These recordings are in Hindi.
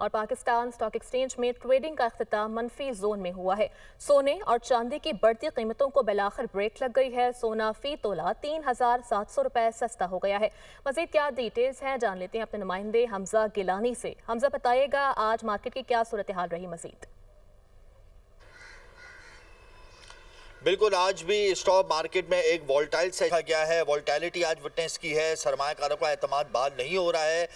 और पाकिस्तान स्टॉक एक्सचेंज में ट्रेडिंग का अख्तिताम मनफी जोन में हुआ है। सोने और चांदी की बढ़ती कीमतों को बिलाखिर ब्रेक लग गई है। सोना फी तोला 3,700 रुपए सस्ता हो गया है। मजीद क्या डिटेल्स हैं जान लेते हैं अपने नुमाइंदे हमजा गिलानी से। हमजा, बताइएगा आज मार्केट की क्या सूरत हाल रही मजीद? बिल्कुल, आज भी स्टॉक मार्केट में एक वॉल्टाइल से देखा गया है। वॉल्टैलिटी आज विटनेस की है। सरमायाकारों का एतमाद बात नहीं हो रहा है।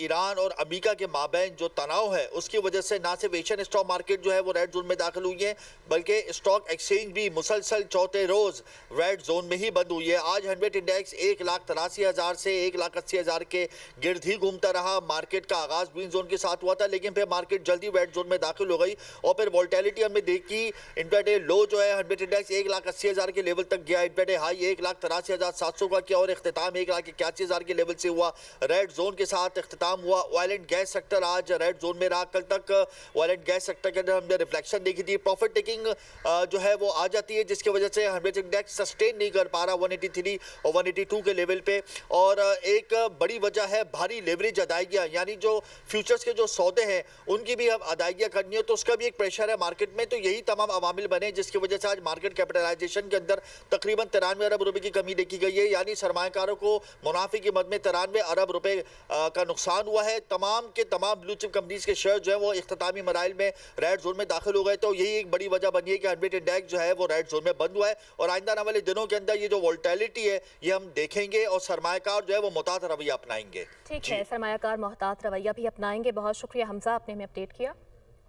ईरान और अमेरिका के माबैन जो तनाव है उसकी वजह से ना सिर्फ एशियन स्टॉक मार्केट जो है वो रेड जोन में दाखिल हुई है, बल्कि स्टॉक एक्सचेंज भी मुसलसल चौथे रोज रेड जोन में ही बंद हुई है। आज हंड्रेड इंडेक्स 1,83,000 से 1,80,000 के गिर्द ही घूमता रहा। मार्केट का आगाज ग्रीन जोन के साथ हुआ था, लेकिन फिर मार्केट जल्दी रेड जोन में दाखिल हो गई और फिर वॉल्टैलिटी हमने देखी। इंट्राडे लो जो है हंड्रेड इंडेक्स 1,80,000 के लेवल तक गया। इंट्राडे हाई 1,83,700 का किया और इख्तिताम 1,81,000 के लेवल से हुआ। रेड जोन के साथ इख्तिताम हुआ। ऑयल एंड गैस सेक्टर आज रेड जोन में रहा। कल तक ऑयल एंड गैस सेक्टर के अंदर हमने रिफ्लेक्शन देखी थी। प्रॉफिट टेकिंग जो है वो आ जाती है, जिसकी वजह से हंड्रेड इंडेक्स सस्टेन नहीं कर पा रहा 183 और 182 के लेवल पे। और एक बड़ी वजह है भारी लेवरेज अदायगियां, यानी जो फ्यूचर्स के जो सौदे हैं उनकी भी अब अदायगियां करनी हो तो उसका भी एक प्रेशर है मार्केट में। तो यही तमाम अवामिल बने जिसकी वजह से आज मार्केट कैपिटलाइजेशन के अंदर तकरीबन 93 अरब रुपए की कमी देखी गई है। यानी सरमायाकारों को मुनाफे की मद में 93 अरब रुपए का नुकसान हुआ है। तमाम के तमाम ब्लू चिप कंपनीज के शेयर जो है वो इख्तितामी मराइल में रेड जोन में दाखिल हो गए। तो यही एक बड़ी वजह बनी है कि हंड्रेड इंडेक्स जो है वो रेड जोन में बंद हुआ है। और आइंदा आने वाले दिनों के अंदर ये जो वोल्टैलिटी है ये हम देखेंगे और सरमायाकार जो है वो मुहतात रवैया अपनाएंगे। ठीक है, सरमायाकार मुहतात रवैया भी अपनाएंगे। बहुत शुक्रिया हमजा, आपने हमें अपडेट किया।